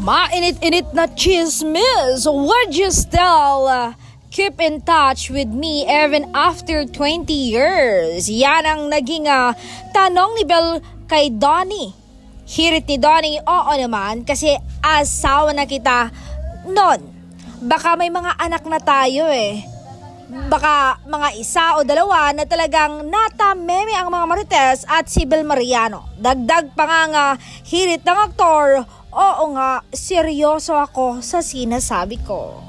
Mainit-init na chismis. Would you still keep in touch with me even after 20 years? Yan ang naging tanong ni Bel kay Donnie. Hirit ni Donnie, oo naman kasi asawa na kita noon. Baka may mga anak na tayo eh. Baka mga isa o dalawa na talagang natameme ang mga Marites at si Bel Mariano. Dagdag pa nga hirit ng aktor, oo nga, seryoso ako sa sinasabi ko.